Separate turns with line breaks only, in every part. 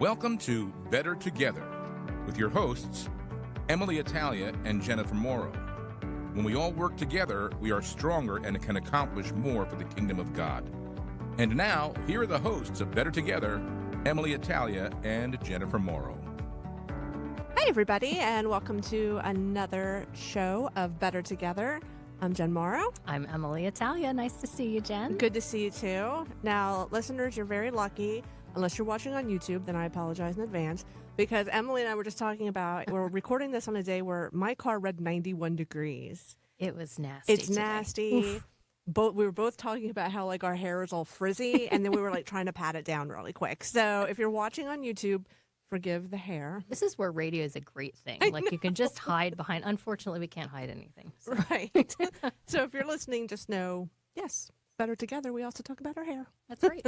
Welcome to Better Together with your hosts, EmmaLee Italia and Jennifer Morrow. When we all work together, we are stronger and can accomplish more for the kingdom of God. And now, here are the hosts of Better Together, EmmaLee Italia and Jennifer Morrow.
Hi, everybody, and welcome to another show of Better Together. I'm Jen Morrow.
I'm EmmaLee Italia. Nice to see you, Jen.
Good to see you, too. Now, listeners, you're very lucky. Unless you're watching on YouTube, then I apologize in advance, because EmmaLee and I were just talking about, we're recording this on a day where my car read 91 degrees.
It was nasty.
It's nasty. We were both talking about how, like, our hair is all frizzy, and then we were, like, trying to pat it down really quick. So if you're watching on YouTube, forgive the hair.
This is where radio is a great thing. Like, you can just hide behind. Unfortunately, we can't hide anything. So.
Right. So if you're listening, just know, yes, Better Together, we also talk about our hair.
That's right.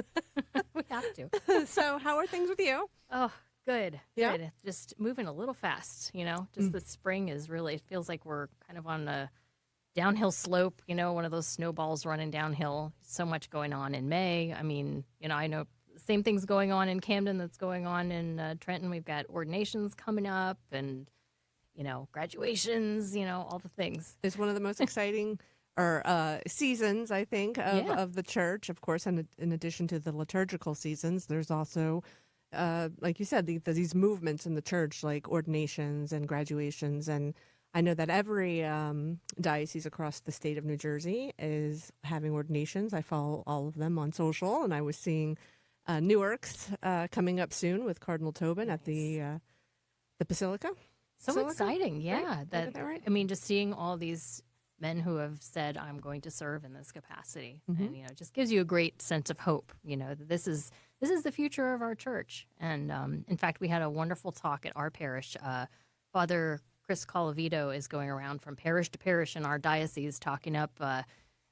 We have to.
So how are things with you?
Oh, good.
Yeah?
Good. Just moving a little fast, you know. Just the spring is really, it feels like we're kind of on a downhill slope, you know, one of those snowballs running downhill. So much going on in May. I mean, you know, I know same things going on in Camden that's going on in Trenton. We've got ordinations coming up and, you know, graduations, you know, all the things.
It's one of the most exciting seasons, I think, of the church. Of course, in addition to the liturgical seasons, there's also, like you said, these movements in the church, like ordinations and graduations. And I know that every diocese across the state of New Jersey is having ordinations. I follow all of them on social, and I was seeing Newark's coming up soon with Cardinal Tobin at the Basilica.
So exciting, yeah.
Right? That right?
I mean, just seeing all these men who have said, I'm going to serve in this capacity.
Mm-hmm.
And, you know, it just gives you a great sense of hope, you know, that this is the future of our church. And in fact, we had a wonderful talk at our parish. Father Chris Colavito is going around from parish to parish in our diocese talking up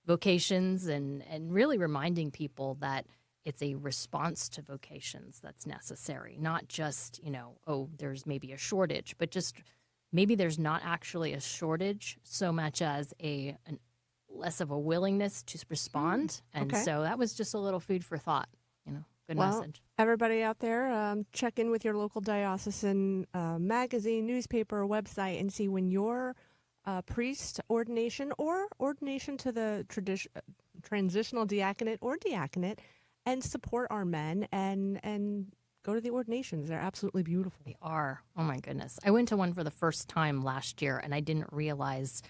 vocations and really reminding people that it's a response to vocations that's necessary, not just, you know, oh, there's maybe a shortage, but just maybe there's not actually a shortage so much as less of a willingness to respond. And so that was just a little food for thought, you know, good message.
Everybody out there, check in with your local diocesan magazine, newspaper, website, and see when your priest ordination or ordination to the transitional diaconate or diaconate, and support our men and go to the ordinations. They're absolutely beautiful.
They are. Oh, my goodness. I went to one for the first time last year, and I didn't realize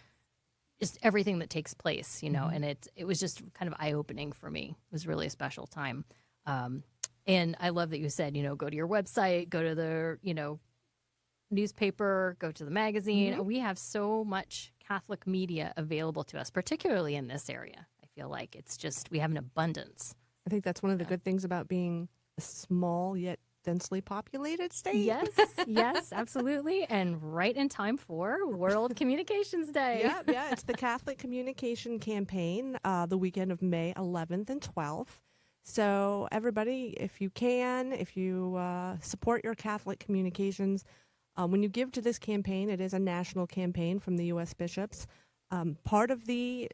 just everything that takes place, you know, and it was just kind of eye-opening for me. It was really a special time. And I love that you said, you know, go to your website, go to the, you know, newspaper, go to the magazine. We have so much Catholic media available to us, particularly in this area. I feel like it's just, we have an abundance.
I think that's one of the good things about being a small yet densely populated state.
Yes, absolutely. And right in time for World Communications Day.
Yeah. It's the Catholic Communication Campaign, the weekend of May 11th and 12th. So everybody, if you support your Catholic communications, when you give to this campaign, it is a national campaign from the U.S. bishops. Part of the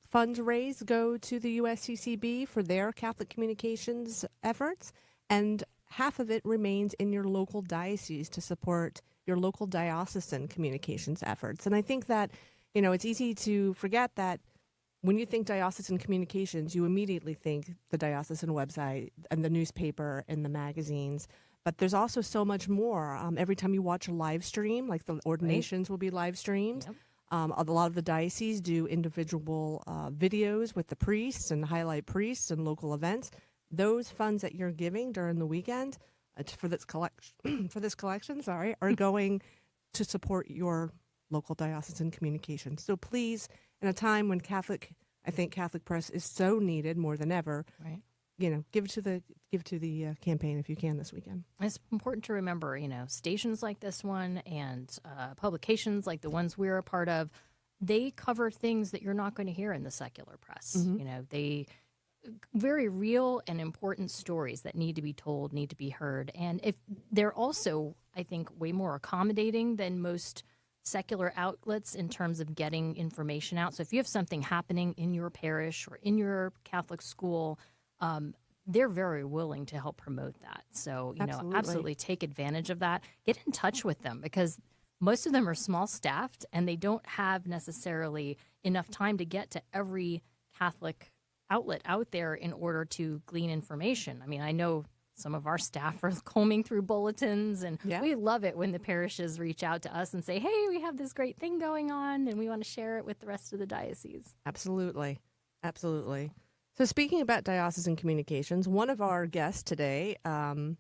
funds raised go to the USCCB for their Catholic communications efforts, and half of it remains in your local diocese to support your local diocesan communications efforts. And I think that, you know, it's easy to forget that when you think diocesan communications, you immediately think the diocesan website and the newspaper and the magazines. But there's also so much more. Every time you watch a live stream, like the ordinations will be live streamed.
Yep.
A lot of the dioceses do individual videos with the priests and highlight priests and local events. Those funds that you're giving during the weekend for this collection, are going to support your local diocesan communication. So please, in a time when Catholic press is so needed more than ever,
right,
you know, give to the campaign if you can this weekend.
It's important to remember, you know, stations like this one and publications like the ones we're a part of, they cover things that you're not going to hear in the secular press. You know, they very real and important stories that need to be told, need to be heard. And if they're also, I think, way more accommodating than most secular outlets in terms of getting information out. So if you have something happening in your parish or in your Catholic school, they're very willing to help promote that. So, absolutely take advantage of that. Get in touch with them because most of them are small staffed and they don't have necessarily enough time to get to every Catholic outlet out there in order to glean information. I mean, I know some of our staff are combing through bulletins, and we love it when the parishes reach out to us and say, hey, we have this great thing going on, and we want to share it with the rest of the diocese.
Absolutely. Absolutely. So speaking about diocesan communications, one of our guests today, I'm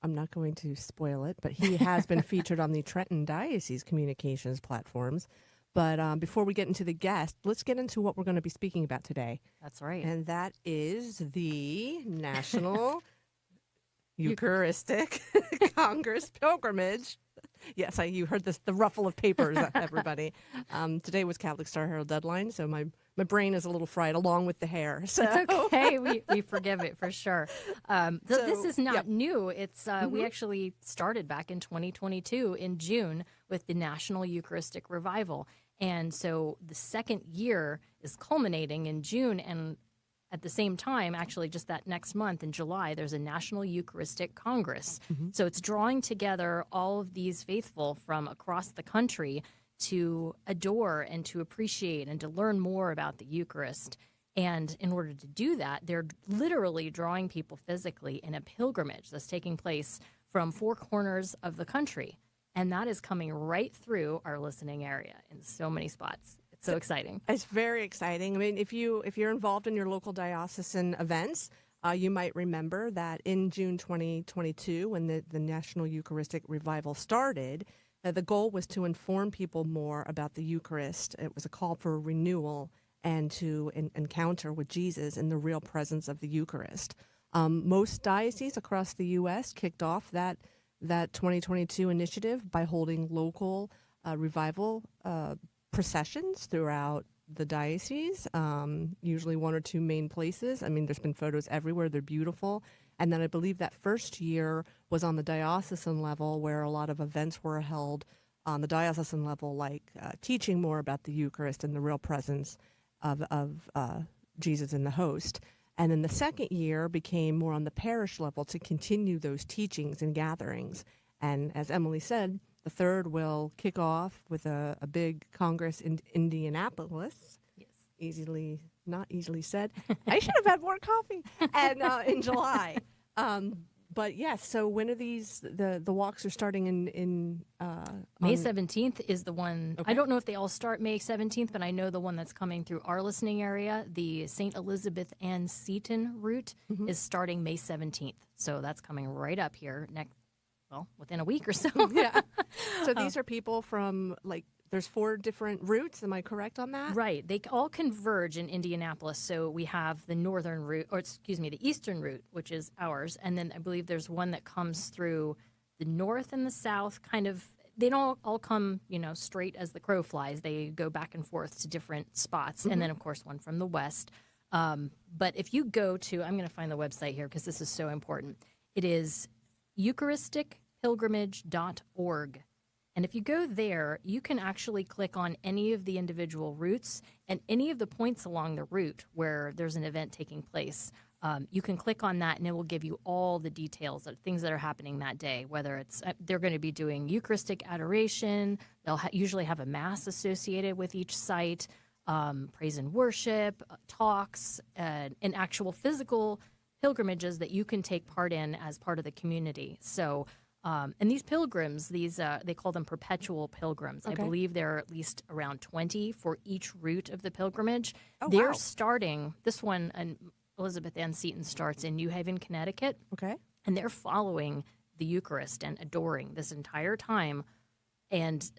not going to spoil it, but he has been featured on the Trenton Diocese communications platforms. But before we get into the guest, let's get into what we're going to be speaking about today.
That's right.
And that is the National Eucharistic Congress Pilgrimage. Yes, you heard this, the ruffle of papers, everybody. Today was Catholic Star Herald deadline, so my brain is a little fried along with the hair. So.
It's okay. We forgive it for sure. This is not new. It's we actually started back in 2022 in June with the National Eucharistic Revival. And so the second year is culminating in June, and at the same time, actually just that next month in July, there's a National Eucharistic Congress. So it's drawing together all of these faithful from across the country to adore and to appreciate and to learn more about the Eucharist. And in order to do that, they're literally drawing people physically in a pilgrimage that's taking place from four corners of the country. And that is coming right through our listening area in so many spots. It's so exciting.
It's very exciting. I mean, if you're involved in your local diocesan events, you might remember that in June 2022, when the National Eucharistic Revival started, the goal was to inform people more about the Eucharist. It was a call for renewal and to encounter with Jesus in the real presence of the Eucharist. Most dioceses across the U.S. kicked off that 2022 initiative by holding local revival processions throughout the diocese, usually one or two main places. I mean, there's been photos everywhere. They're beautiful. And then I believe that first year was on the diocesan level where a lot of events were held on the diocesan level, like teaching more about the Eucharist and the real presence of Jesus in the host. And then the second year became more on the parish level to continue those teachings and gatherings. And as EmmaLee said, the third will kick off with a big congress in Indianapolis.
Yes.
Not easily said. I should have had more coffee. And in July. But yes, so when are these? The walks are starting in
May 17th is the one. Okay. I don't know if they all start May 17th, but I know the one that's coming through our listening area, the St. Elizabeth Ann Seton route, is starting May 17th. So that's coming right up here within a week or so.
Yeah. So these are people from there's 4 different routes. Am I correct on that?
Right. They all converge in Indianapolis. So we have the northern route, the eastern route, which is ours. And then I believe there's one that comes through the north and the south, kind of. They don't all come, straight as the crow flies. They go back and forth to different spots. And then, of course, one from the west. But if you go to, I'm going to find the website here because this is so important. It is EucharisticPilgrimage.org. And if you go there, you can actually click on any of the individual routes and any of the points along the route where there's an event taking place. You can click on that, and it will give you all the details of things that are happening that day, whether it's they're going to be doing Eucharistic adoration. They'll usually have a Mass associated with each site, praise and worship, talks, and actual physical pilgrimages that you can take part in as part of the community. So and these pilgrims, they call them perpetual pilgrims. Okay. I believe there are at least around 20 for each route of the pilgrimage.
Oh,
They're starting, this one, Elizabeth Ann Seton starts in New Haven, Connecticut.
Okay.
And they're following the Eucharist and adoring this entire time. And,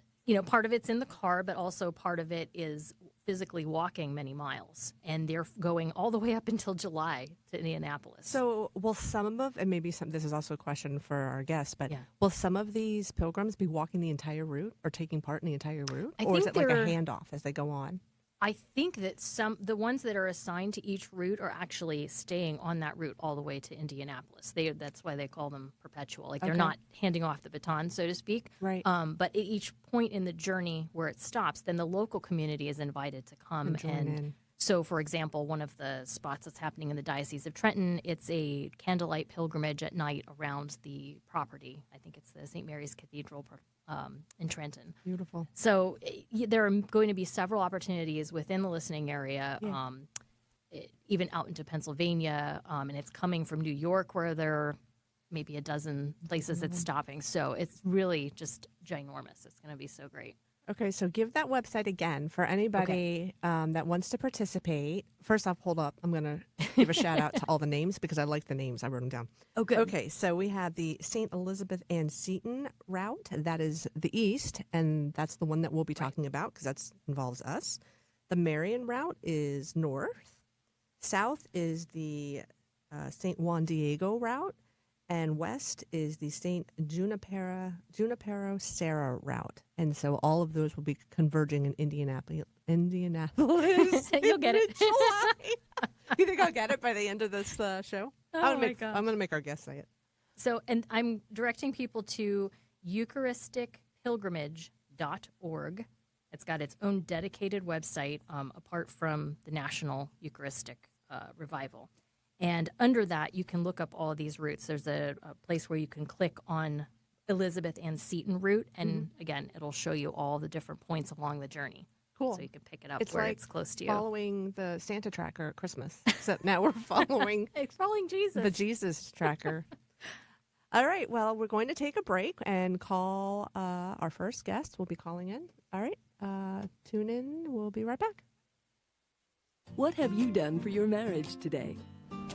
part of it's in the car, but also part of it is physically walking many miles. And they're going all the way up until July to Indianapolis.
So will some of, and maybe this is also a question for our guests, but will some of these pilgrims be walking the entire route or taking part in the entire route? Or is it like a handoff as they go on?
I think that the ones that are assigned to each route are actually staying on that route all the way to Indianapolis. That's why they call them perpetual. They're not handing off the baton, so to speak.
Right.
But at each point in the journey where it stops, then the local community is invited to come and So, for example, one of the spots that's happening in the Diocese of Trenton, it's a candlelight pilgrimage at night around the property. I think it's the St. Mary's Cathedral in Trenton.
Beautiful.
So there are going to be several opportunities within the listening area,
Yeah.
Even out into Pennsylvania, and it's coming from New York, where there are maybe a dozen places it's stopping. So it's really just ginormous. It's going to be so great.
Okay, so give that website again for anybody that wants to participate. First off, hold up. I'm going to give a shout out to all the names because I like the names. I wrote them down.
Oh, good.
Okay, so we have the St. Elizabeth Ann Seton route. That is the east, and that's the one that we'll be talking about because that involves us. The Marion route is north. South is the St. Juan Diego route. And west is the St. Junipero Serra route. And so all of those will be converging in Indianapolis.
You'll get it.
July. You think I'll get it by the end of this show?
Oh, my gosh.
I'm going to make our guests say it.
So, and I'm directing people to EucharisticPilgrimage.org. It's got its own dedicated website apart from the National Eucharistic Revival. And under that, you can look up all of these routes. There's a place where you can click on Elizabeth Ann Seton route. And again, it'll show you all the different points along the journey.
Cool.
So you can pick it up
It's
where
like
it's close to you.
following the Santa tracker at Christmas. Except now we're following
It's following Jesus.
the Jesus tracker. All right. Well, we're going to take a break and call our first guest. We'll be calling in. All right. Tune in. We'll be right back.
What have you done for your marriage today?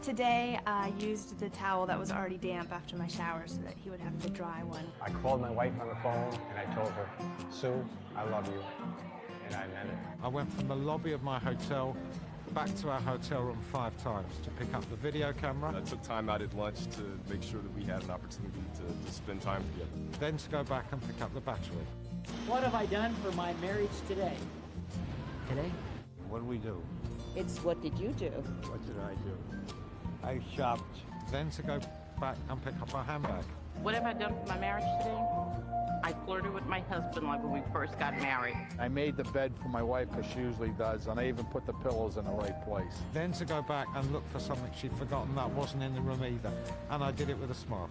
Today, I used the towel that was already damp after my shower so that he would have the dry one.
I called my wife on the phone and I told her, Sue, I love you. And I meant it.
I went from the lobby of my hotel back to our hotel room 5 times to pick up the video camera.
I took time out at lunch to make sure that we had an opportunity to spend time together.
Then to go back and pick up the battery.
What have I done for my marriage today?
Today? What do we do?
It's what did you do?
What did I do? I shopped. Then to go back and pick up our handbag.
What have I done for my marriage today? I flirted with my husband like when we first got married.
I made the bed for my wife because she usually does, and I even put the pillows in the right place.
Then to go back and look for something she'd forgotten that wasn't in the room either. And I did it with a smile.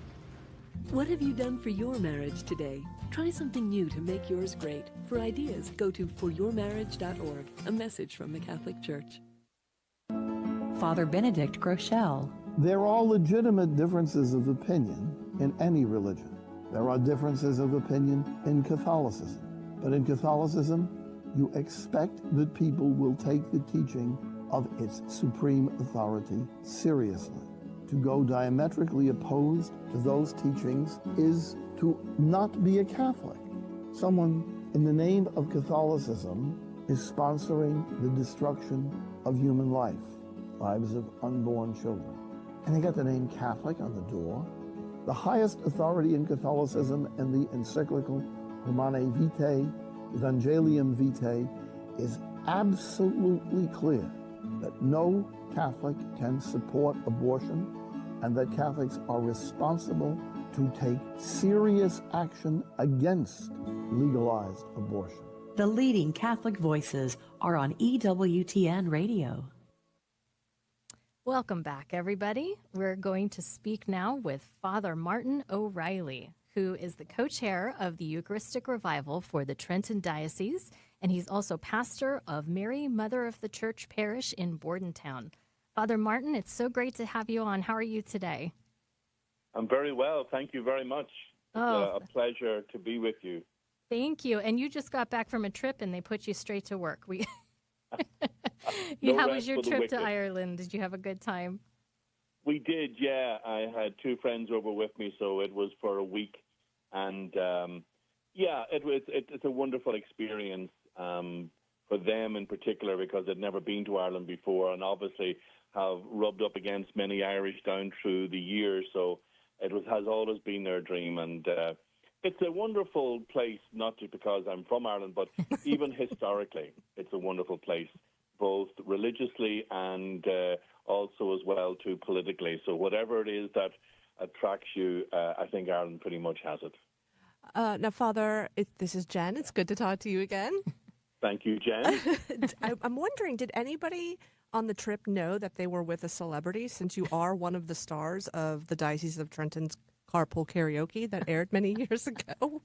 What have you done for your marriage today? Try something new to make yours great. For ideas, go to foryourmarriage.org, a message from the Catholic Church.
Father Benedict Groeschel.
There are legitimate differences of opinion in any religion. There are differences of opinion in Catholicism. But in Catholicism, you expect that people will take the teaching of its supreme authority seriously. To go diametrically opposed to those teachings is to not be a Catholic. Someone in the name of Catholicism is sponsoring the destruction of human life, lives of unborn children. And they got the name Catholic on the door. The highest authority in Catholicism in the encyclical Humanae Vitae, Evangelium Vitae, is absolutely clear that no Catholic can support abortion and that Catholics are responsible to take serious action against legalized abortion.
The leading Catholic voices are on EWTN Radio.
Welcome back, everybody. We're going to speak now with Father Martin O'Reilly, who is the co-chair of the Eucharistic Revival for the Trenton Diocese, and he's also pastor of Mary, Mother of the Church Parish in Bordentown. Father Martin, it's so great to have you on. How are you today?
I'm very well. Thank you very much. It's a pleasure to be with you.
Thank you. And you just got back from a trip, and they put you straight to work. How was your trip to Ireland? Did you have a good time?
We did, yeah. I had 2 friends over with me, so it was for a week. And, it's a wonderful experience for them in particular because they'd never been to Ireland before and obviously have rubbed up against many Irish down through the years. So has always been their dream. And it's a wonderful place, not just because I'm from Ireland, but even historically, it's a wonderful place, both religiously and also as well too politically. So whatever it is that attracts you, I think Ireland pretty much has it.
Now, Father, this is Jen. It's good to talk to you again.
Thank you, Jen.
I'm wondering, did anybody on the trip know that they were with a celebrity, since you are one of the stars of the Diocese of Trenton's Carpool Karaoke that aired many years ago?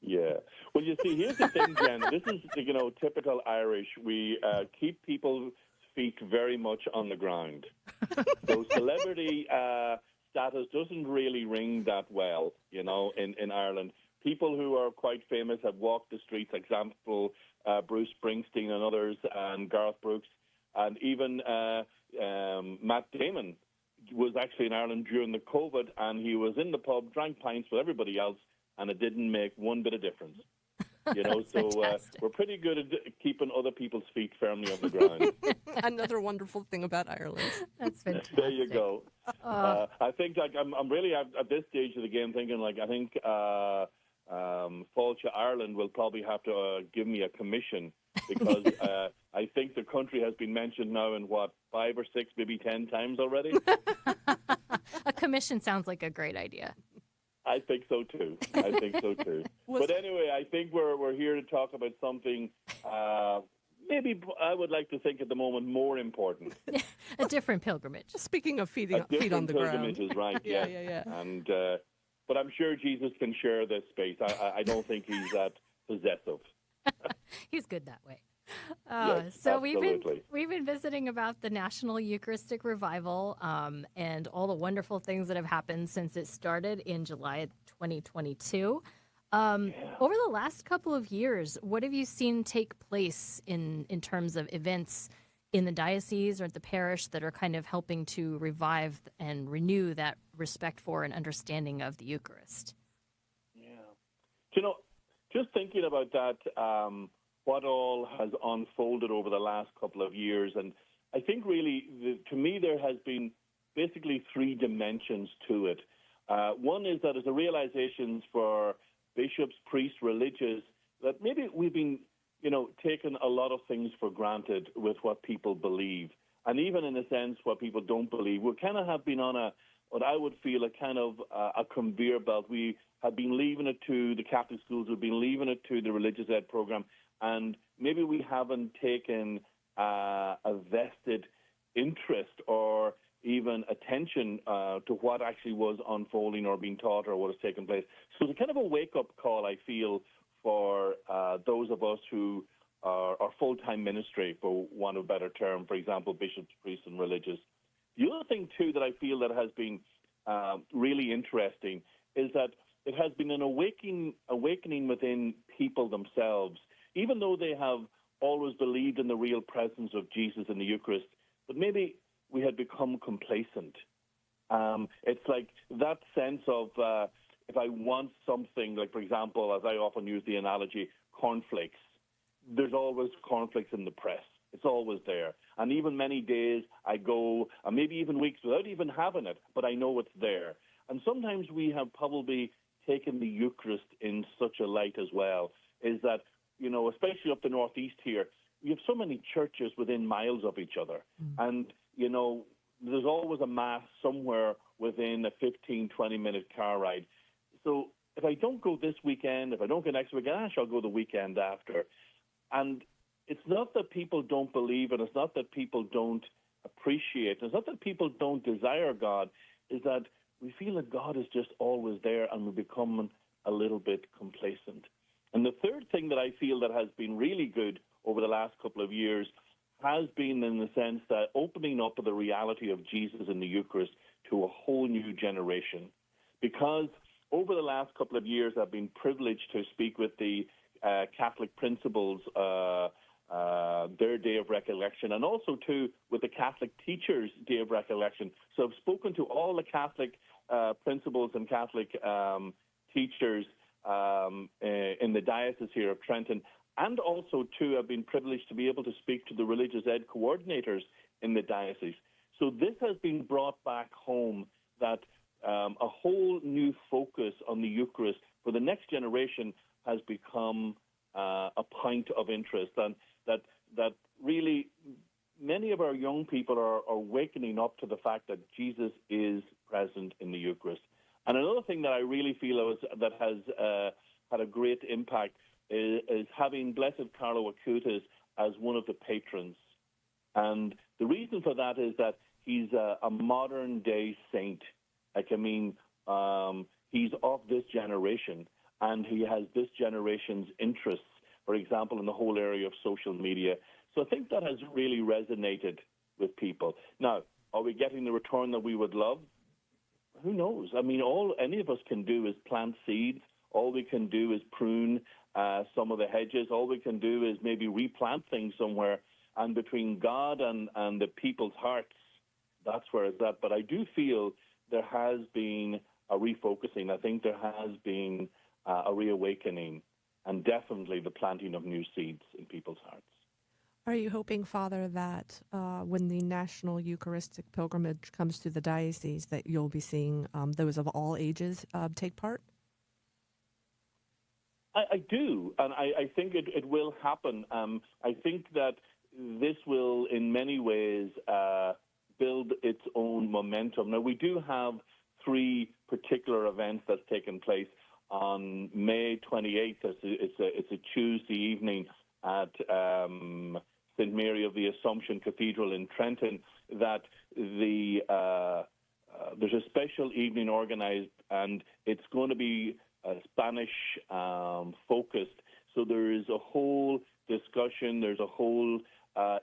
Yeah. Well, you see, here's the thing, Jen. This is, typical Irish. We keep people's feet very much on the ground. So celebrity status doesn't really ring that well, in Ireland. People who are quite famous have walked the streets, example, Bruce Springsteen and others, and Garth Brooks, and even Matt Damon was actually in Ireland during the COVID, and he was in the pub, drank pints with everybody else, and it didn't make one bit of difference. So we're pretty good at keeping other people's feet firmly on the ground.
Another wonderful thing about Ireland.
That's fantastic.
There you go. I think I'm really at this stage of the game thinking I think Fáilte Ireland will probably have to give me a commission, because I think the country has been mentioned now in 5 or 6, maybe 10 times already.
A commission sounds like a great idea.
I think so too. But anyway, I think we're here to talk about something maybe I would like to think at the moment more important.
A different pilgrimage.
Speaking of feet on the
pilgrimage
ground.
is right.
Yeah.
And but I'm sure Jesus can share this space. I don't think he's that possessive.
He's good that way.
Yes,
so
absolutely.
we've been visiting about the National Eucharistic Revival and all the wonderful things that have happened since it started in July 2022. Over the last couple of years, what have you seen take place in terms of events in the diocese or at the parish that are kind of helping to revive and renew that respect for and understanding of the Eucharist?
Yeah. Just thinking about that, what all has unfolded over the last couple of years. And I think really, to me, there has been basically 3 dimensions to it. One is that there's a realization for bishops, priests, religious, that maybe we've been, taking a lot of things for granted with what people believe. And even in a sense, what people don't believe. We kind of have been on what I would feel a kind of a conveyor belt. We have been leaving it to the Catholic schools. We've been leaving it to the religious ed program. And maybe we haven't taken a vested interest or even attention to what actually was unfolding or being taught or what has taken place. So it's kind of a wake-up call, I feel, for those of us who are full-time ministry, for want of a better term, for example, bishops, priests, and religious. The other thing, too, that I feel that has been really interesting is that it has been an awakening within people themselves, even though they have always believed in the real presence of Jesus in the Eucharist, but maybe we had become complacent. It's like that sense of if I want something, like, for example, as I often use the analogy, cornflakes, there's always cornflakes in the press. It's always there. And even many days I go, and maybe even weeks without even having it, but I know it's there. And sometimes we have probably taken the Eucharist in such a light as well, is that, especially up the northeast here, we have so many churches within miles of each other. And, there's always a mass somewhere within a 15, 20-minute car ride. So if I don't go this weekend, if I don't go next weekend, I shall go the weekend after. And it's not that people don't believe, and it's not that people don't appreciate, it's not that people don't desire God, is that we feel that God is just always there and we become a little bit complacent. And the third thing that I feel that has been really good over the last couple of years has been in the sense that opening up of the reality of Jesus in the Eucharist to a whole new generation. Because over the last couple of years, I've been privileged to speak with the Catholic principals, their Day of Recollection, and also, too, with the Catholic Teachers' Day of Recollection. So I've spoken to all the Catholic principals and Catholic teachers in the diocese here of Trenton, and also, too, I've been privileged to be able to speak to the religious ed coordinators in the diocese. So this has been brought back home, that a whole new focus on the Eucharist for the next generation has become a point of interest, and that really many of our young people are wakening up to the fact that Jesus is present in the Eucharist. And another thing that I really feel that has had a great impact is having Blessed Carlo Acutis as one of the patrons. And the reason for that is that he's a modern-day saint. He's of this generation, and he has this generation's interests, for example, in the whole area of social media. So I think that has really resonated with people. Now, are we getting the return that we would love? Who knows? All any of us can do is plant seeds. All we can do is prune some of the hedges. All we can do is maybe replant things somewhere. And between God and the people's hearts, that's where it's at. But I do feel there has been a refocusing. I think there has been a reawakening, and definitely the planting of new seeds in people's hearts.
Are you hoping, Father, that when the National Eucharistic Pilgrimage comes to the diocese, that you'll be seeing those of all ages take part?
I do, and I think it will happen. I think that this will, in many ways, build its own momentum. Now, we do have 3 particular events that's taken place. On May 28th, it's a Tuesday evening at St. Mary of the Assumption Cathedral in Trenton, that there's a special evening organized, and it's going to be Spanish focused. So there is a whole discussion, there's a whole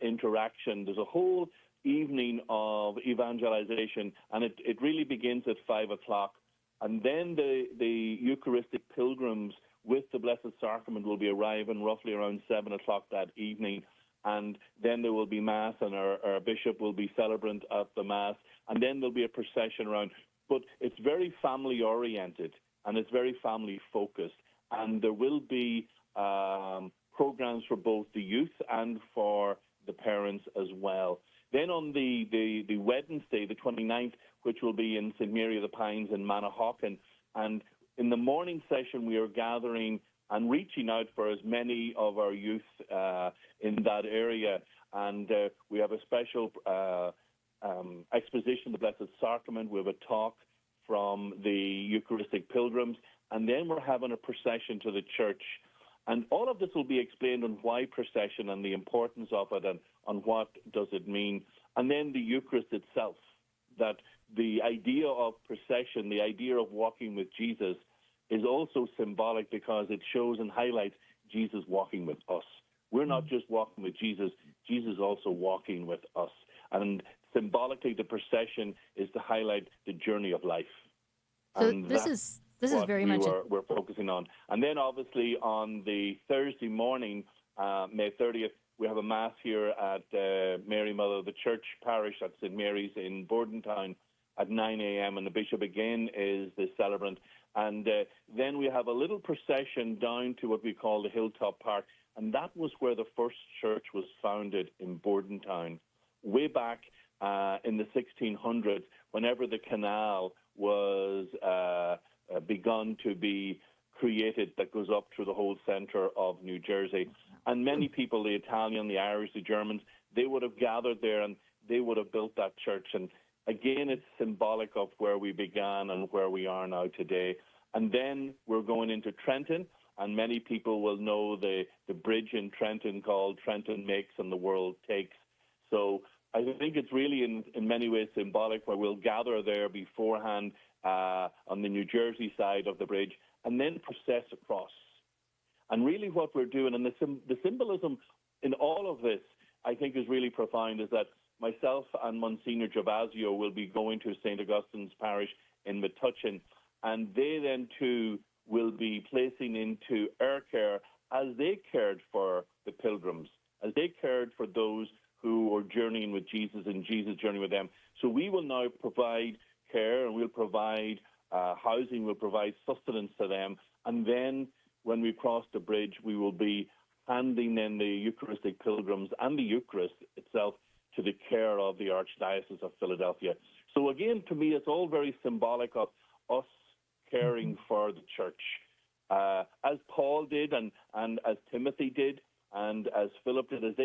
interaction, there's a whole evening of evangelization, and it really begins at 5 o'clock. And then the Eucharistic pilgrims with the Blessed Sacrament will be arriving roughly around 7 o'clock that evening. And then there will be Mass, and our bishop will be celebrant at the Mass. And then there'll be a procession around. But it's very family-oriented, and it's very family-focused. And there will be programs for both the youth and for the parents as well. Then on the Wednesday, the 29th, which will be in St. Mary of the Pines in Manahawkin, and in the morning session we are gathering and reaching out for as many of our youth in that area. And we have a special exposition of the Blessed Sacrament. We have a talk from the Eucharistic pilgrims, and then we're having a procession to the church. And all of this will be explained on why procession and the importance of it, and on what does it mean. And then the Eucharist itself, that the idea of procession, the idea of walking with Jesus, is also symbolic because it shows and highlights Jesus walking with us. We're not just walking with Jesus, Jesus is also walking with us. And symbolically, the procession is to highlight the journey of life.
So
and
this is very much
we're focusing on. And then obviously on the Thursday morning, May 30th, we have a Mass here at Mary Mother of the Church Parish at St. Mary's in Bordentown at 9 a.m. And the bishop again is the celebrant. And then we have a little procession down to what we call the Hilltop Park. And that was where the first church was founded in Bordentown, way back in the 1600s, whenever the canal was begun to be created that goes up through the whole centre of New Jersey. And many people, the Italian, the Irish, the Germans, they would have gathered there and they would have built that church. And again, it's symbolic of where we began and where we are now today. And then we're going into Trenton, and many people will know the bridge in Trenton called Trenton Makes and the World Takes. So I think it's really in many ways symbolic, where we'll gather there beforehand on the New Jersey side of the bridge and then process across. And really what we're doing, and the symbolism in all of this, I think is really profound, is that myself and Monsignor Gervasio will be going to St. Augustine's Parish in Metuchen, and they then too will be placing into our care as they cared for the pilgrims, as they cared for those who are journeying with Jesus and Jesus journeying with them. So we will now provide care, and we'll provide housing, we'll provide sustenance to them. And then when we cross the bridge, we will be handing in the Eucharistic pilgrims and the Eucharist itself to the care of the Archdiocese of Philadelphia. So again, to me, it's all very symbolic of us caring for the church, as Paul did and as Timothy did, and as Philip did, as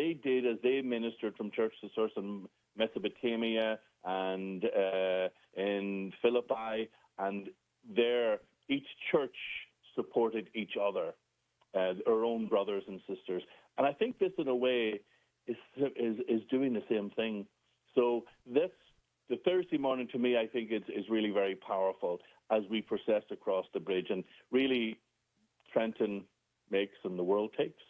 they ministered from church to church in Mesopotamia and in Philippi, and there each church supported each other. our own brothers and sisters. And I think this, in a way, is doing the same thing. So the Thursday morning, to me, I think is really very powerful as we process across the bridge. And really, Trenton makes and the world takes.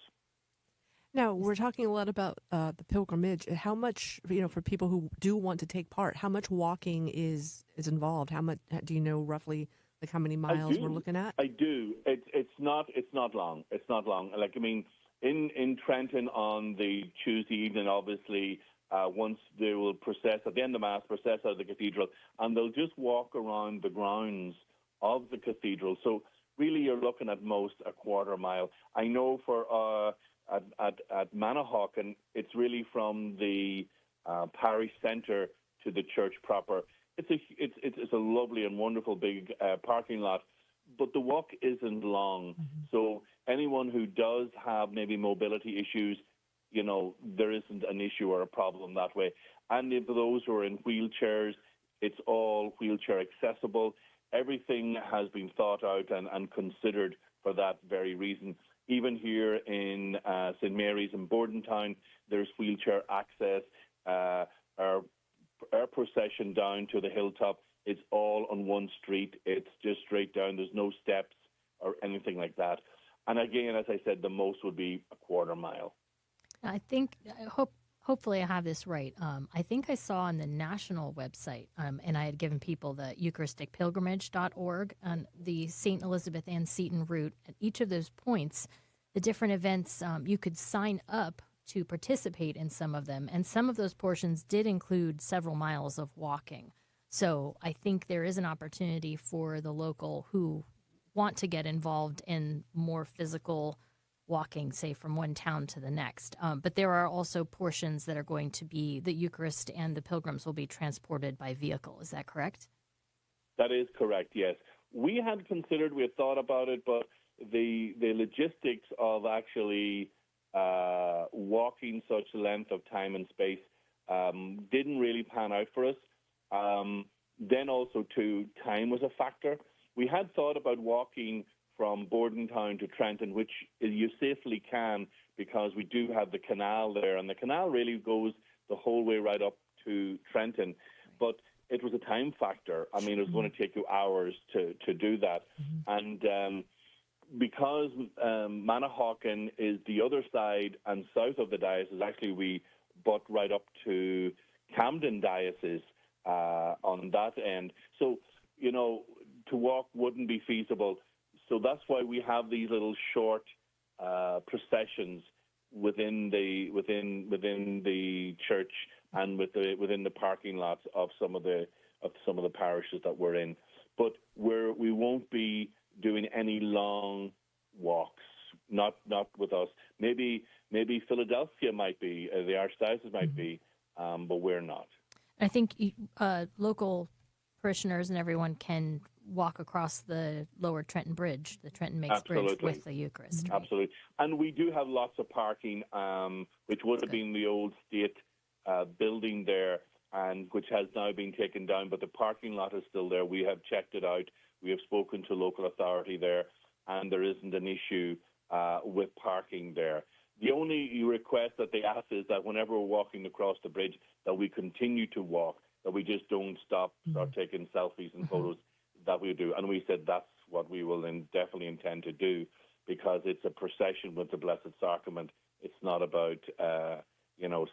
Now, we're talking a lot about the pilgrimage. How much, for people who do want to take part, how much walking is involved? How much do you know roughly, like how many miles we're looking at?
I do. It's not long. It's not long. Like, I mean, in Trenton on the Tuesday evening, obviously, once they will process at the end of Mass, process out of the cathedral, and they'll just walk around the grounds of the cathedral. So really, you're looking at most a quarter mile. I know for at Manahawkin, it's really from the parish centre to the church proper. It's a lovely and wonderful big parking lot, but the walk isn't long. Mm-hmm. So anyone who does have maybe mobility issues, there isn't an issue or a problem that way. And if those who are in wheelchairs, it's all wheelchair accessible. Everything has been thought out and considered for that very reason. Even here in St. Mary's in Bordentown, there's wheelchair access. Our procession down to the hilltop, it's all on one street. It's just straight down. There's no steps or anything like that. And again, as I said, the most would be a quarter mile.
I think, hopefully I have this right. I think I saw on the national website, and I had given people the EucharisticPilgrimage.org and the St. Elizabeth Ann Seton route. At each of those points, the different events, you could sign up to participate in some of them. And some of those portions did include several miles of walking. So I think there is an opportunity for the local who want to get involved in more physical walking, say, from one town to the next. But there are also portions that are going to be, the Eucharist and the pilgrims will be transported by vehicle. Is that correct?
That is correct, yes. We had considered, we had thought about it, but the logistics of actually walking such a length of time and space didn't really pan out for us. Then also, too, time was a factor. We had thought about walking from Bordentown to Trenton, which you safely can because we do have the canal there, and the canal really goes the whole way right up to Trenton. But it was a time factor. I mean, it was going to take you hours to do that. Mm-hmm. And because Manahawkin is the other side and south of the diocese, actually we butt right up to Camden Diocese on that end. So, to walk wouldn't be feasible. So that's why we have these little short processions within the church and within the parking lots of some of the parishes that we're in. But we won't be doing any long walks. Not with us. Maybe Philadelphia might be, the Archdiocese might be, but we're not.
I think local parishioners and everyone can walk across the Lower Trenton Bridge, the Trenton Makes Bridge, with the Eucharist. Right?
Absolutely. And we do have lots of parking, which would have been the old state building there, and which has now been taken down, but the parking lot is still there. We have checked it out. We have spoken to local authority there, and there isn't an issue with parking there. The only request that they ask is that whenever we're walking across the bridge, that we continue to walk, that we just don't stop, start taking selfies and photos. That we do. And we said that's what we will definitely intend to do, because it's a procession with the Blessed Sacrament. It's not about,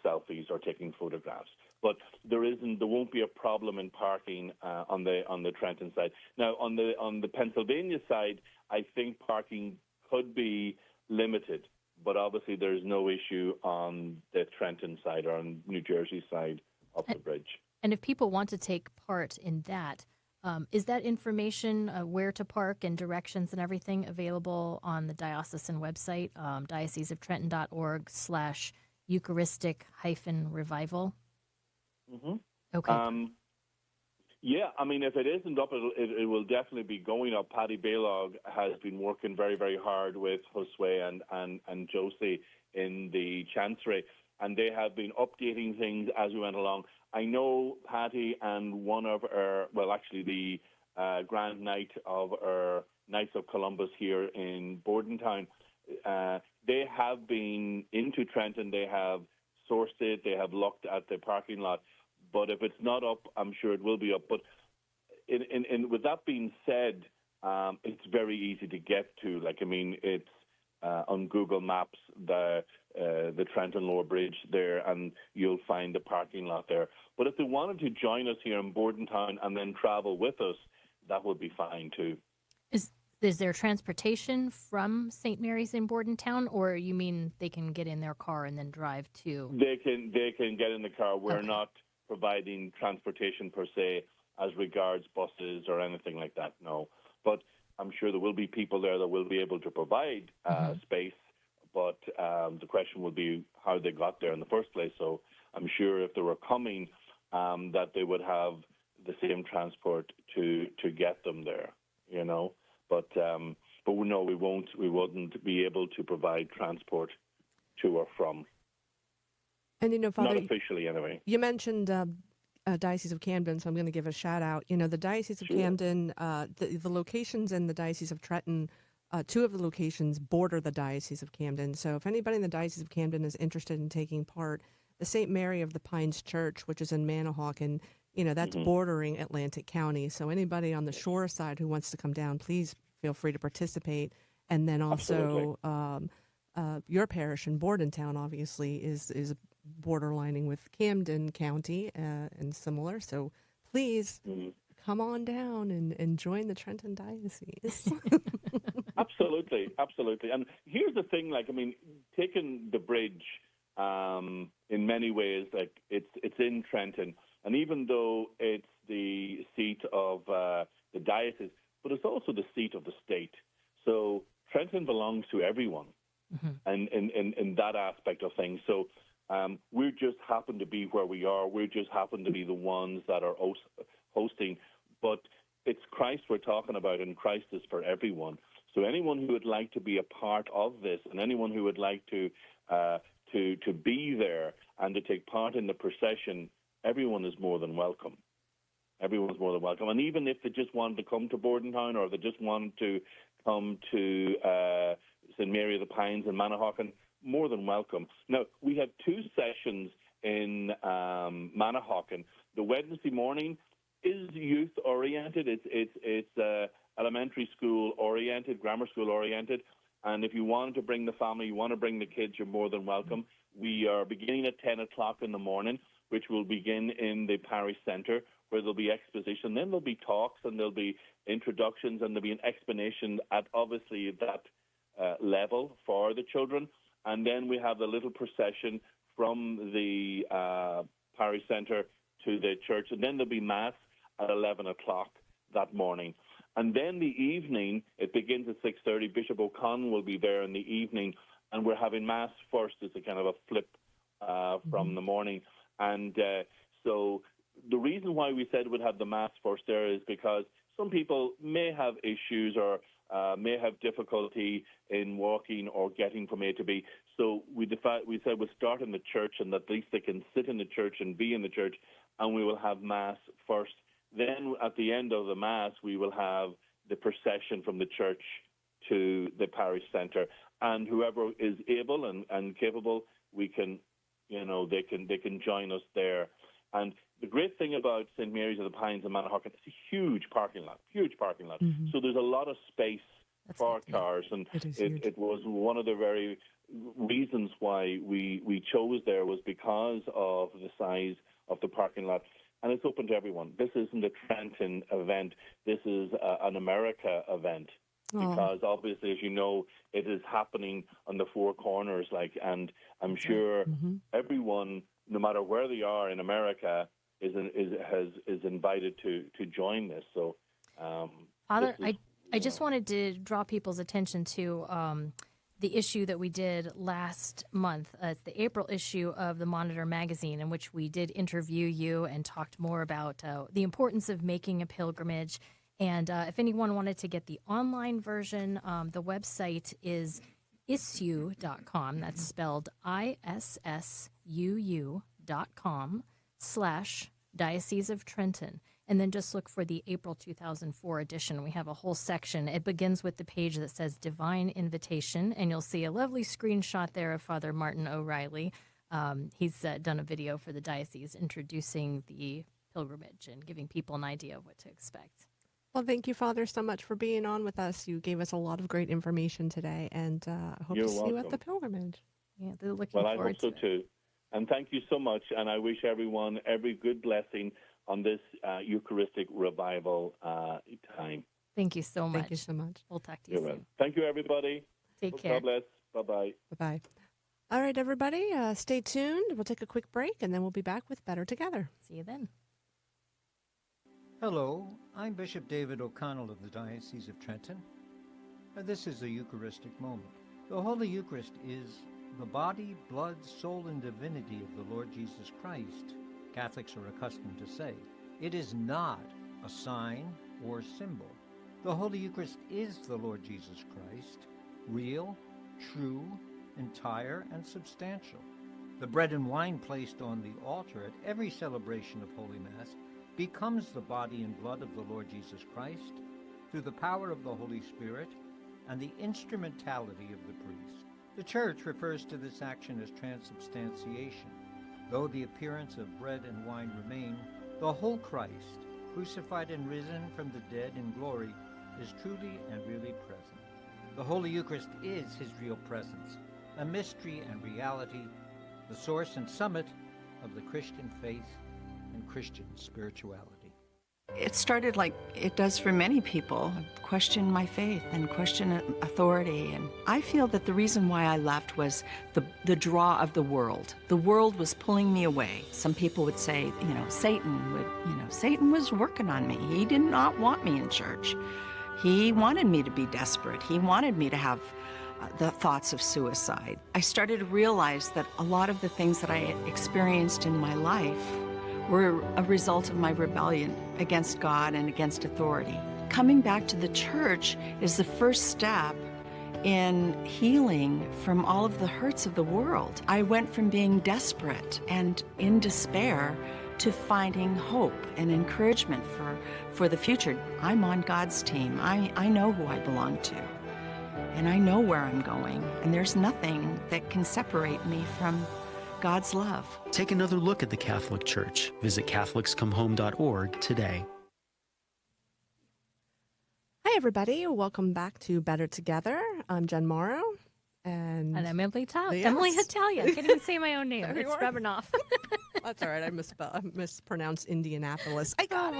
selfies or taking photographs. But there won't be a problem in parking on the Trenton side. Now, on the Pennsylvania side, I think parking could be limited, but obviously there's no issue on the Trenton side or on New Jersey side of the bridge.
And if people want to take part in that, is that information, where to park and directions and everything, available on the diocesan website, dioceseoftrenton.org/Eucharistic-revival?
Mm-hmm.
Okay.
Yeah, I mean, if it isn't up, it will definitely be going up. Paddy Baylog has been working very, very hard with Josue and Josie in the Chancery, and they have been updating things as we went along. I know Patty and one of the Grand Knight of our Knights of Columbus here in Bordentown, they have been into Trenton. They have sourced it. They have looked at the parking lot. But if it's not up, I'm sure it will be up. But with that being said, it's very easy to get to. Like, I mean, it's on Google Maps, the Trenton Lower Bridge there, and you'll find the parking lot there. But if they wanted to join us here in Bordentown and then travel with us, that would be fine too.
Is there transportation from St. Mary's in Bordentown, or you mean they can get in their car and then drive to?
They can get in the car. We're not providing transportation per se as regards buses or anything like that, no. But I'm sure there will be people there that will be able to provide space, but the question will be how they got there in the first place. So I'm sure if they were coming, that they would have the same transport to get them there, you know. But no, we wouldn't be able to provide transport to or from.
And, you know, Father,
not officially anyway.
You mentioned Diocese of Camden, so I'm going to give a shout out. You know, the Diocese of Camden, the locations in the Diocese of Trenton, two of the locations border the Diocese of Camden. So if anybody in the Diocese of Camden is interested in taking part, the St. Mary of the Pines Church, which is in Manahawkin, you know, that's bordering Atlantic County. So anybody on the shore side who wants to come down, please feel free to participate. And then also your parish in Bordentown, obviously, is borderlining with Camden County and similar. So please come on down and join the Trenton Diocese.
Absolutely. And here's the thing, like, I mean, taking the bridge in many ways, like, it's in Trenton. And even though it's the seat of the diocese, but it's also the seat of the state. So Trenton belongs to everyone, and in that aspect of things. So we just happen to be where we are. We just happen to be the ones that are hosting. But it's Christ we're talking about, and Christ is for everyone. So anyone who would like to be a part of this, and anyone who would like to be there and to take part in the procession, everyone is more than welcome. Everyone's more than welcome. And even if they just wanted to come to Bordentown, or they just wanted to come to St. Mary of the Pines in Manahawkin, more than welcome. Now, we have two sessions in Manahawkin. The Wednesday morning is youth-oriented. It's elementary school-oriented, grammar school-oriented. And if you wanted to bring the family, you want to bring the kids, you're more than welcome. We are beginning at 10 o'clock in the morning, which will begin in the parish centre, where there'll be exposition. Then there'll be talks, and there'll be introductions, and there'll be an explanation at obviously that level for the children. And then we have the little procession from the parish centre to the church. And then there'll be Mass at 11 o'clock that morning. And then the evening, it begins at 6:30. Bishop O'Connell will be there in the evening, and we're having Mass first. It's a kind of a flip from the morning. And so the reason why we said we'd have the Mass first there is because some people may have issues or may have difficulty in walking or getting from A to B. So we said we'll start in the church, and at least they can sit in the church and be in the church, and we will have Mass first. Then at the end of the Mass, we will have the procession from the church to the parish centre. And whoever is able and capable, we can, you know, they can join us there. And the great thing about St. Mary's of the Pines in Manahawkin, it's a huge parking lot. So there's a lot of space for cars, and it was one of the very reasons why we chose there was because of the size of the parking lot. And it's open to everyone. This isn't a Trenton event. This is an America event. Because obviously, as you know, it is happening on the four corners, and I'm sure everyone, no matter where they are in America, is invited to join this. So,
Father, I just wanted to draw people's attention to the issue that we did last month. It's the April issue of the Monitor magazine, in which we did interview you and talked more about the importance of making a pilgrimage. And if anyone wanted to get the online version, the website is issuu.com. That's spelled ISSUU.com/Diocese of Trenton. And then just look for the April 2004 edition. We have a whole section. It begins with the page that says Divine Invitation, and you'll see a lovely screenshot there of Father Martin O'Reilly. He's done a video for the diocese introducing the pilgrimage and giving people an idea of what to expect.
Well, thank you, Father, so much for being on with us. You gave us a lot of great information today, and I hope
You're
to see you at
welcome.
the pilgrimage.
Yeah, they're looking
Well, I
forward
hope so
to it.
too. And thank you so much. And I wish everyone every good blessing on this Eucharistic revival time.
Thank you so much.
Thank you so much.
We'll talk to you
You're
soon.
welcome. Thank you, everybody.
Take care.
God bless. Bye-bye.
Bye-bye. All right, everybody, stay tuned. We'll take a quick break, and then we'll be back with Better Together.
See you then.
Hello, I'm Bishop David O'Connell of the Diocese of Trenton, and this is the Eucharistic moment. The Holy Eucharist is the body, blood, soul, and divinity of the Lord Jesus Christ, Catholics are accustomed to say. It is not a sign or symbol. The Holy Eucharist is the Lord Jesus Christ, real, true, entire, and substantial. The bread and wine placed on the altar at every celebration of Holy Mass becomes the body and blood of the Lord Jesus Christ through the power of the Holy Spirit and the instrumentality of the priest. The Church refers to this action as transubstantiation. Though the appearance of bread and wine remain, the whole Christ, crucified and risen from the dead in glory, is truly and really present. The Holy Eucharist is his real presence, a mystery and reality, the source and summit of the Christian faith and Christian spirituality.
It started like it does for many people, question my faith and question authority. And I feel that the reason why I left was the draw of the world. The world was pulling me away. Some people would say, Satan was working on me. He did not want me in church. He wanted me to be desperate. He wanted me to have the thoughts of suicide. I started to realize that a lot of the things that I experienced in my life were a result of my rebellion against God and against authority. Coming back to the church is the first step in healing from all of the hurts of the world. I went from being desperate and in despair to finding hope and encouragement for the future. I'm on God's team. I know who I belong to, and I know where I'm going, and there's nothing that can separate me from God's love.
Take another look at the Catholic Church. Visit CatholicsComeHome.org today.
Hi, everybody. Welcome back to Better Together. I'm Jen Morrow. And
I'm EmmaLee
Yes.
Emily Hitalia. I can't even say my own name.
There you
It's
are.
rubbing off.
That's all right. I mispronounced Indianapolis. I got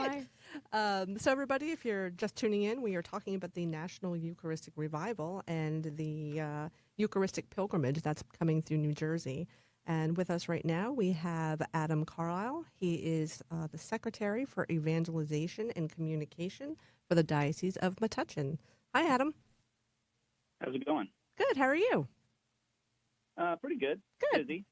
it. So, everybody, if you're just tuning in, we are talking about the National Eucharistic Revival and the Eucharistic Pilgrimage that's coming through New Jersey. And with us right now, we have Adam Carlisle. He is the Secretary for Evangelization and Communication for the Diocese of Metuchen. Hi, Adam.
How's it going?
Good. How are you?
Pretty good.
Good.
Busy.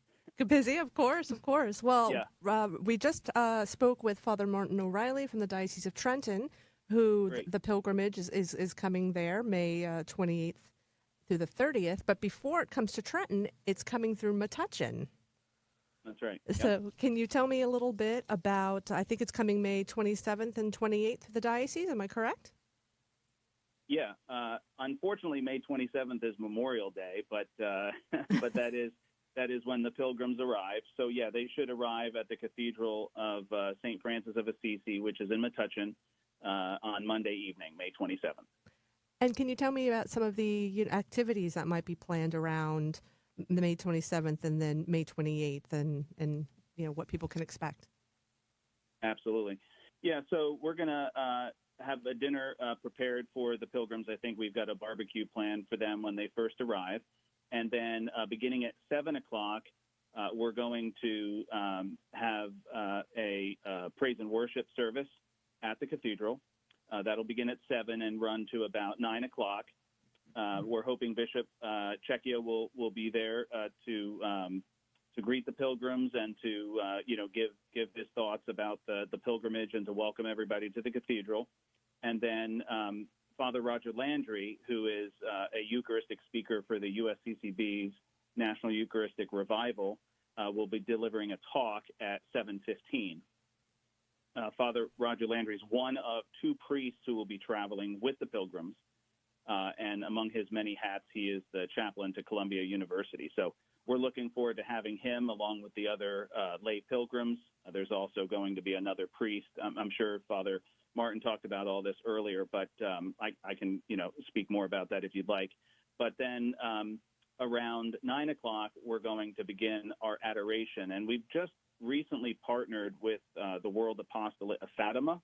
Busy, of course. Well,
Yeah.
We just spoke with Father Martin O'Reilly from the Diocese of Trenton, who
Great.
the pilgrimage is coming there May 28th through the 30th. But before it comes to Trenton, it's coming through Metuchen.
That's right.
So can you tell me a little bit about, I think it's coming May 27th and 28th to the diocese, am I correct?
Yeah. Unfortunately, May 27th is Memorial Day, but but that is when the pilgrims arrive. So yeah, they should arrive at the Cathedral of St. Francis of Assisi, which is in Metuchen, on Monday evening, May 27th.
And can you tell me about some of the activities that might be planned around May 27th and then May 28th and what people can expect?
Absolutely. Yeah, so we're going to have a dinner prepared for the pilgrims. I think we've got a barbecue planned for them when they first arrive. And then beginning at 7 o'clock, we're going to have a praise and worship service at the cathedral. That'll begin at 7 and run to about 9 o'clock. We're hoping Bishop Cecchia will be there to greet the pilgrims and to give his thoughts about the pilgrimage and to welcome everybody to the cathedral. And then Father Roger Landry, who is a Eucharistic speaker for the USCCB's National Eucharistic Revival, will be delivering a talk at 7:15. Father Roger Landry is one of two priests who will be traveling with the pilgrims. And among his many hats, he is the chaplain to Columbia University. So we're looking forward to having him along with the other lay pilgrims. There's also going to be another priest. I'm sure Father Martin talked about all this earlier, but I can, speak more about that if you'd like. But then around 9 o'clock, we're going to begin our adoration. And we've just recently partnered with the World Apostolate of Fatima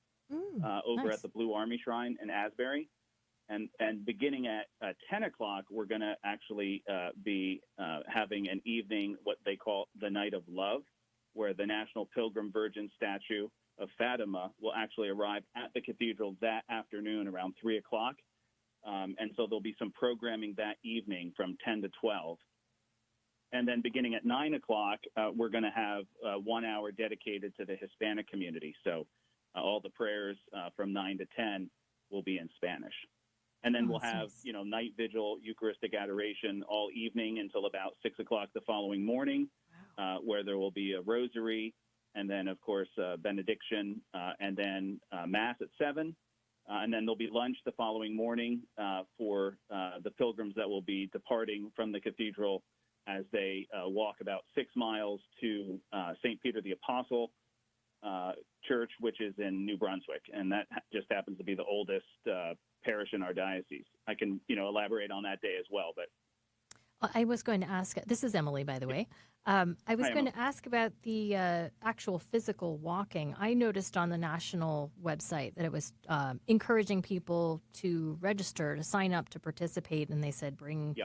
over at the Blue Army Shrine in Asbury. And beginning at 10 o'clock, we're going to actually be having an evening, what they call the Night of Love, where the National Pilgrim Virgin statue of Fatima will actually arrive at the cathedral that afternoon around 3 o'clock. And so there'll be some programming that evening from 10 to 12. And then beginning at 9 o'clock, we're going to have 1 hour dedicated to the Hispanic community. So all the prayers from 9 to 10 will be in Spanish. And then we'll have, night vigil, Eucharistic adoration all evening until about 6 o'clock the following morning, where there will be a rosary and then, of course, benediction and then Mass at 7. And then there'll be lunch the following morning for the pilgrims that will be departing from the cathedral as they walk about 6 miles to St. Peter the Apostle Church, which is in New Brunswick. And that just happens to be the oldest parish in our diocese. I can, elaborate on that day as well. But
I was going to ask, this is EmmaLee, by the way. I was going to ask about the actual physical walking. I noticed on the national website that it was encouraging people to register, to sign up, to participate, and they said bring,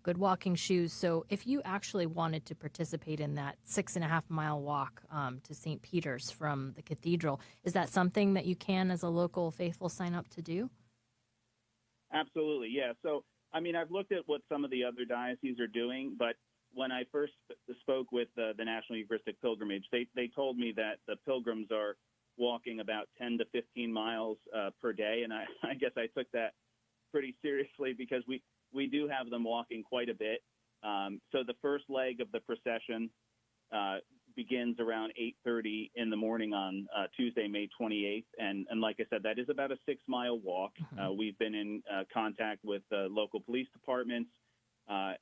good walking shoes. So if you actually wanted to participate in that 6.5-mile walk to St. Peter's from the cathedral, is that something that you can, as a local faithful, sign up to do?
Absolutely, yeah. So, I've looked at what some of the other dioceses are doing, but when I first spoke with the National Eucharistic Pilgrimage, they told me that the pilgrims are walking about 10 to 15 miles per day, and I guess I took that pretty seriously because we do have them walking quite a bit. So the first leg of the procession begins around 8:30 in the morning on Tuesday, May 28th. And like I said, that is about a 6-mile walk. We've been in contact with local police departments.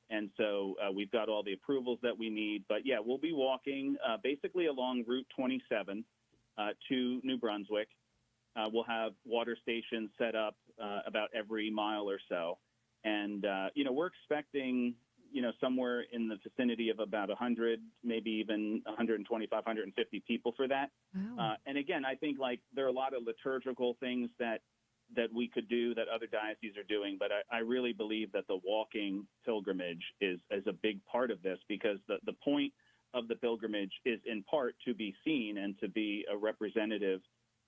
And so we've got all the approvals that we need. But, yeah, we'll be walking basically along Route 27 to New Brunswick. We'll have water stations set up about every mile or so. And, we're expecting somewhere in the vicinity of about 100, maybe even 125, 150 people for that.
Wow.
And again, I think there are a lot of liturgical things that we could do that other dioceses are doing, but I really believe that the walking pilgrimage is a big part of this, because the point of the pilgrimage is in part to be seen and to be a representative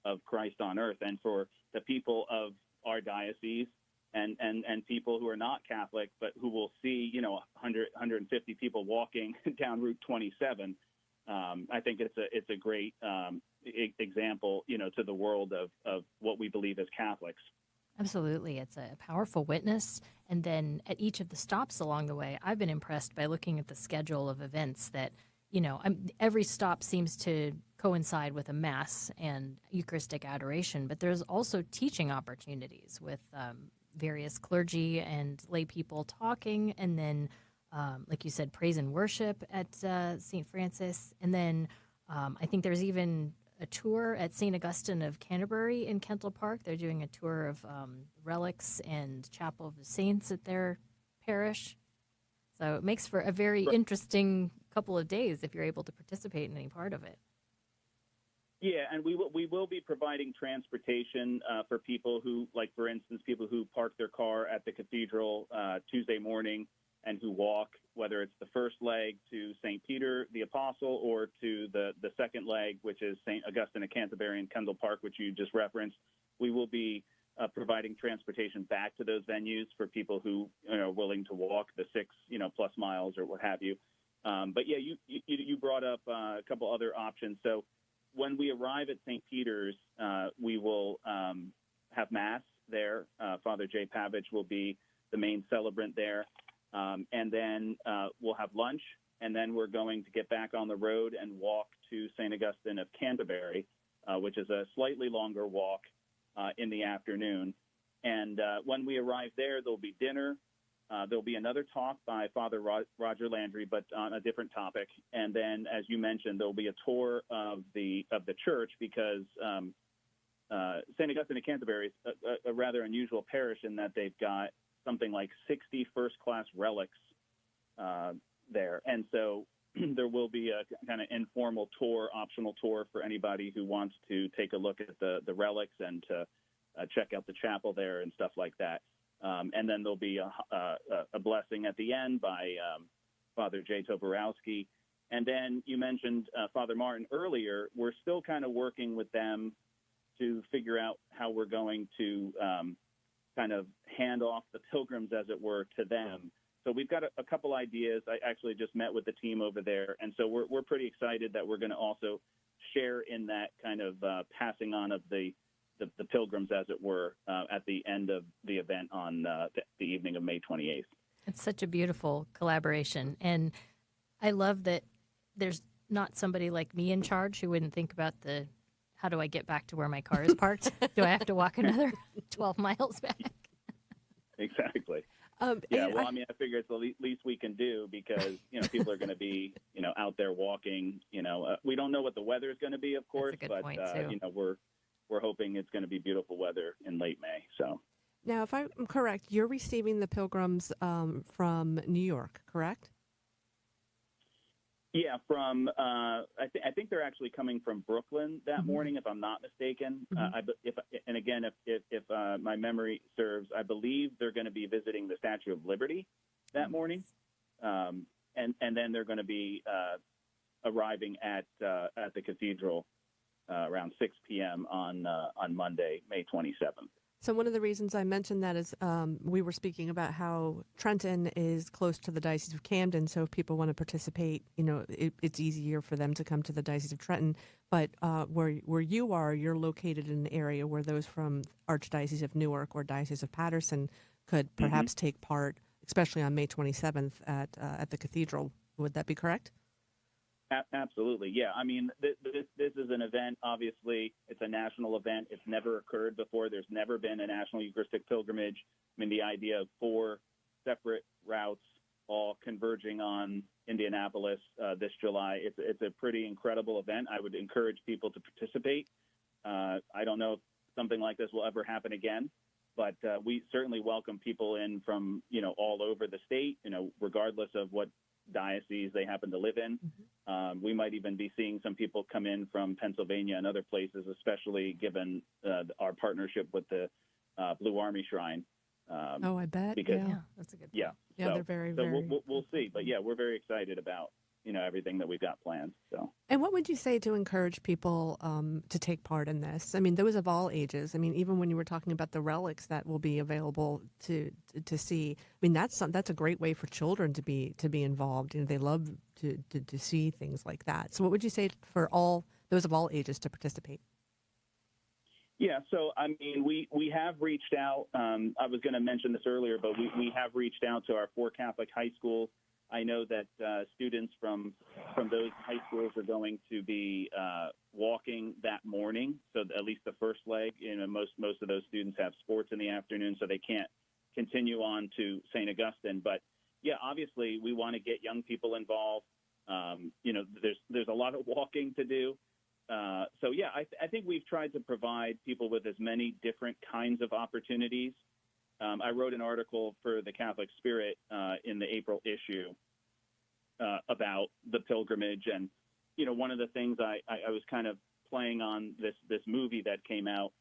of Christ on earth. And for the people of our diocese, and people who are not Catholic, but who will see, 100, 150 people walking down Route 27, I think it's a great example, to the world of what we believe as Catholics.
Absolutely. It's a powerful witness. And then at each of the stops along the way, I've been impressed by looking at the schedule of events that, every stop seems to coincide with a Mass and Eucharistic adoration, but there's also teaching opportunities with various clergy and lay people talking, and then, like you said, praise and worship at St. Francis. And then I think there's even a tour at St. Augustine of Canterbury in Kental Park. They're doing a tour of relics and Chapel of the Saints at their parish. So it makes for a very interesting couple of days if you're able to participate in any part of it.
Yeah, and we will be providing transportation for people who, for instance, people who park their car at the cathedral Tuesday morning and who walk, whether it's the first leg to St. Peter the Apostle or to the second leg, which is St. Augustine of Canterbury in Kendall Park, which you just referenced. We will be providing transportation back to those venues for people who are willing to walk the 6 plus miles or what have you. But yeah, you brought up a couple other options. So when we arrive at St. Peter's, we will have Mass there. Father Jay Pavich will be the main celebrant there. And then we'll have lunch, and then we're going to get back on the road and walk to St. Augustine of Canterbury, which is a slightly longer walk in the afternoon. And when we arrive there, there'll be dinner. There'll be another talk by Father Roger Landry, but on a different topic. And then, as you mentioned, there'll be a tour of the church, because St. Augustine of Canterbury is a rather unusual parish in that they've got something like 60 first-class relics there. And so there will be a kind of informal tour, optional tour for anybody who wants to take a look at the relics and to check out the chapel there and stuff like that. And then there'll be a blessing at the end by Father Jay Toporowski. And then you mentioned Father Martin earlier. We're still kind of working with them to figure out how we're going to kind of hand off the pilgrims, as it were, to them. So we've got a couple ideas. I actually just met with the team over there, and so we're pretty excited that we're going to also share in that kind of passing on of the pilgrims, as it were, at the end of the event on the evening of May 28th.
It's such a beautiful collaboration, and I love that there's not somebody like me in charge who wouldn't think about how do I get back to where my car is parked? Do I have to walk another 12 miles back?
Exactly. Yeah, well, I mean, I figure it's the least we can do, because, people are going to be, out there walking. We don't know what the weather is going to be, of course, but, we're hoping it's going to be beautiful weather in late May. So
now, if I'm correct, you're receiving the pilgrims from New York, correct?
Yeah, from I think they're actually coming from Brooklyn that morning, if I'm not mistaken. If my memory serves, I believe they're going to be visiting the Statue of Liberty that morning, and then they're going to be arriving at the cathedral around 6 p.m. on Monday, May 27th.
So one of the reasons I mentioned that is we were speaking about how Trenton is close to the Diocese of Camden, so if people want to participate, it's easier for them to come to the Diocese of Trenton. But where you are, you're located in an area where those from Archdiocese of Newark or Diocese of Patterson could perhaps take part, especially on May 27th at the cathedral. Would that be correct?
Absolutely. Yeah. I mean, this is an event. Obviously, it's a national event. It's never occurred before. There's never been a national Eucharistic pilgrimage. I mean, the idea of 4 separate routes all converging on Indianapolis this July, it's a pretty incredible event. I would encourage people to participate. I don't know if something like this will ever happen again, but we certainly welcome people in from, all over the state, regardless of what diocese they happen to live in. We might even be seeing some people come in from Pennsylvania and other places, especially given our partnership with the Blue Army Shrine.
I bet.
Because,
yeah,
that's a good point.
Yeah,
yeah, they're very.
We'll see, but yeah, we're very excited about everything that we've got planned. So.
And what would you say to encourage people to take part in this? I mean, those of all ages. I mean, even when you were talking about the relics that will be available to see. I mean, that's a great way for children to be involved. They love to see things like that. So, what would you say for those of all ages to participate?
Yeah, so I mean, we have reached out. I was going to mention this earlier, but we have reached out to our 4 Catholic high schools. I know that students from those high schools are going to be walking that morning. So at least the first leg, most of those students have sports in the afternoon, so they can't continue on to St. Augustine. But yeah, obviously we want to get young people involved. There's a lot of walking to do. So yeah, I think we've tried to provide people with as many different kinds of opportunities. I wrote an article for the Catholic Spirit in the April issue about the pilgrimage, and one of the things I was kind of playing on this movie that came out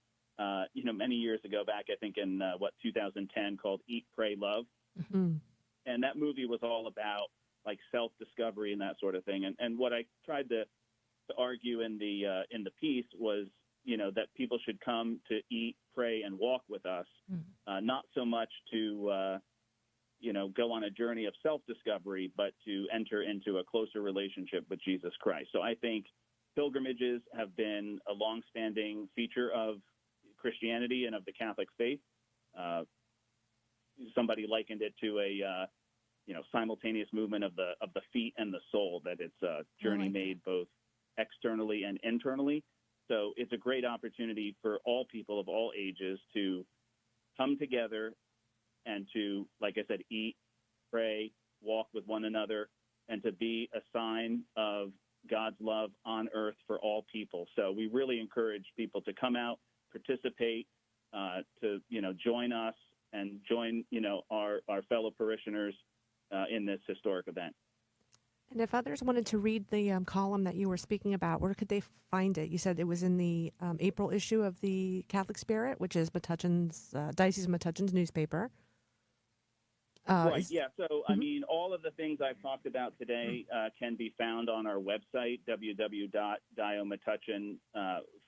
many years ago, back I think in 2010, called Eat, Pray, Love, and that movie was all about like self-discovery and that sort of thing. And what I tried to argue in the piece was that people should come to eat, pray, and walk with us, not so much to, go on a journey of self-discovery, but to enter into a closer relationship with Jesus Christ. So I think pilgrimages have been a long-standing feature of Christianity and of the Catholic faith. Somebody likened it to a, simultaneous movement of the feet and the soul, that it's a journey made both externally and internally. So it's a great opportunity for all people of all ages to come together and to, like I said, eat, pray, walk with one another, and to be a sign of God's love on earth for all people. So we really encourage people to come out, participate, to join us and join our fellow parishioners in this historic event.
And if others wanted to read the column that you were speaking about, where could they find it? You said it was in the April issue of the Catholic Spirit, which is Metuchen's Diocese of Metuchen's newspaper.
Right, yeah. So, I mean, all of the things I've talked about today can be found on our website, www.diometuchen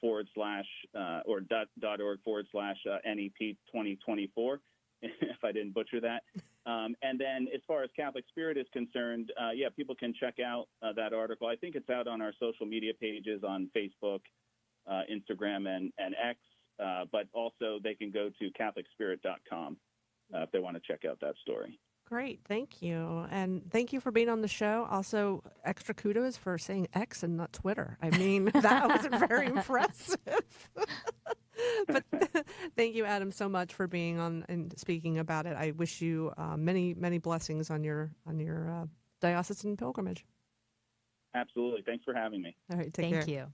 .org/NEP 2024, if I didn't butcher that. And then as far as Catholic Spirit is concerned, people can check out that article. I think it's out on our social media pages on Facebook, Instagram, and X, but also they can go to CatholicSpirit.com. If they want to check out that story.
Great, thank you. And thank you for being on the show. Also, extra kudos for saying X and not Twitter. I mean, that was very impressive. But thank you, Adam, so much for being on and speaking about it. I wish you many, many blessings on your diocesan pilgrimage.
Absolutely. Thanks for having me.
All right, take care.
Thank you.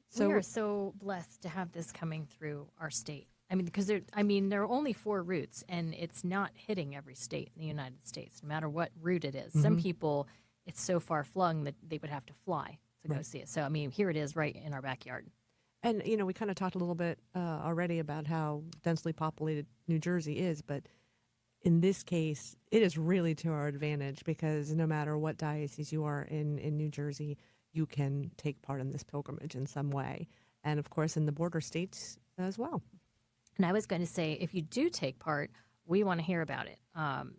So we are so blessed to have this coming through our state. I mean, because there are only 4 routes, and it's not hitting every state in the United States, no matter what route it is. Mm-hmm. Some people, it's so far flung that they would have to fly to go see it. So, I mean, here it is right in our backyard.
And, we kind of talked a little bit already about how densely populated New Jersey is, but in this case, it is really to our advantage because no matter what diocese you are in New Jersey, you can take part in this pilgrimage in some way. And, of course, in the border states as well.
And I was going to say, if you do take part, we want to hear about it.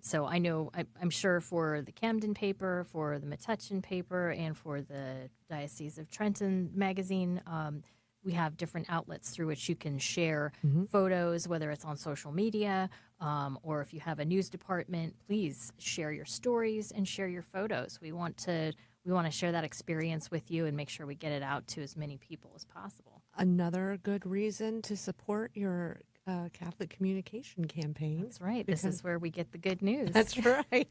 So I know, I'm sure for the Camden paper, for the Metuchen paper, and for the Diocese of Trenton magazine, we have different outlets through which you can share photos, whether it's on social media or if you have a news department, please share your stories and share your photos. We want to share that experience with you and make sure we get it out to as many people as possible.
Another good reason to support your Catholic communication campaign.
That's right. This is where we get the good news.
That's right.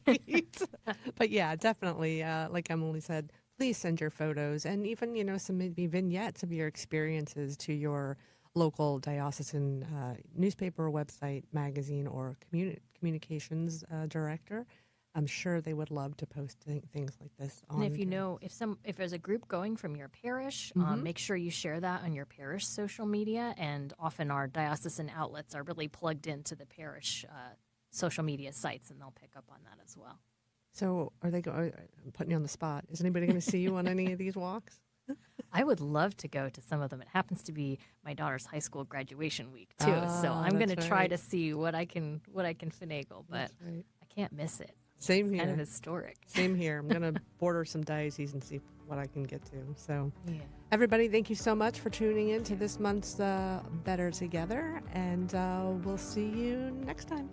But yeah, definitely, like EmmaLee said, please send your photos and even, some maybe vignettes of your experiences to your local diocesan newspaper, website, magazine, or communications director. I'm sure they would love to post things like this on.
And if there's a group going from your parish, make sure you share that on your parish social media. And often our diocesan outlets are really plugged into the parish social media sites, and they'll pick up on that as well.
So I'm putting you on the spot. Is anybody going to see you on any of these walks?
I would love to go to some of them. It happens to be my daughter's high school graduation week too, so I'm going to try to see what I can finagle, but I can't miss it.
Same here.
Kind of historic.
Same here. I'm going to border some dioceses and see what I can get to. So, everybody, thank you so much for tuning in to this month's Better Together, and we'll see you next time.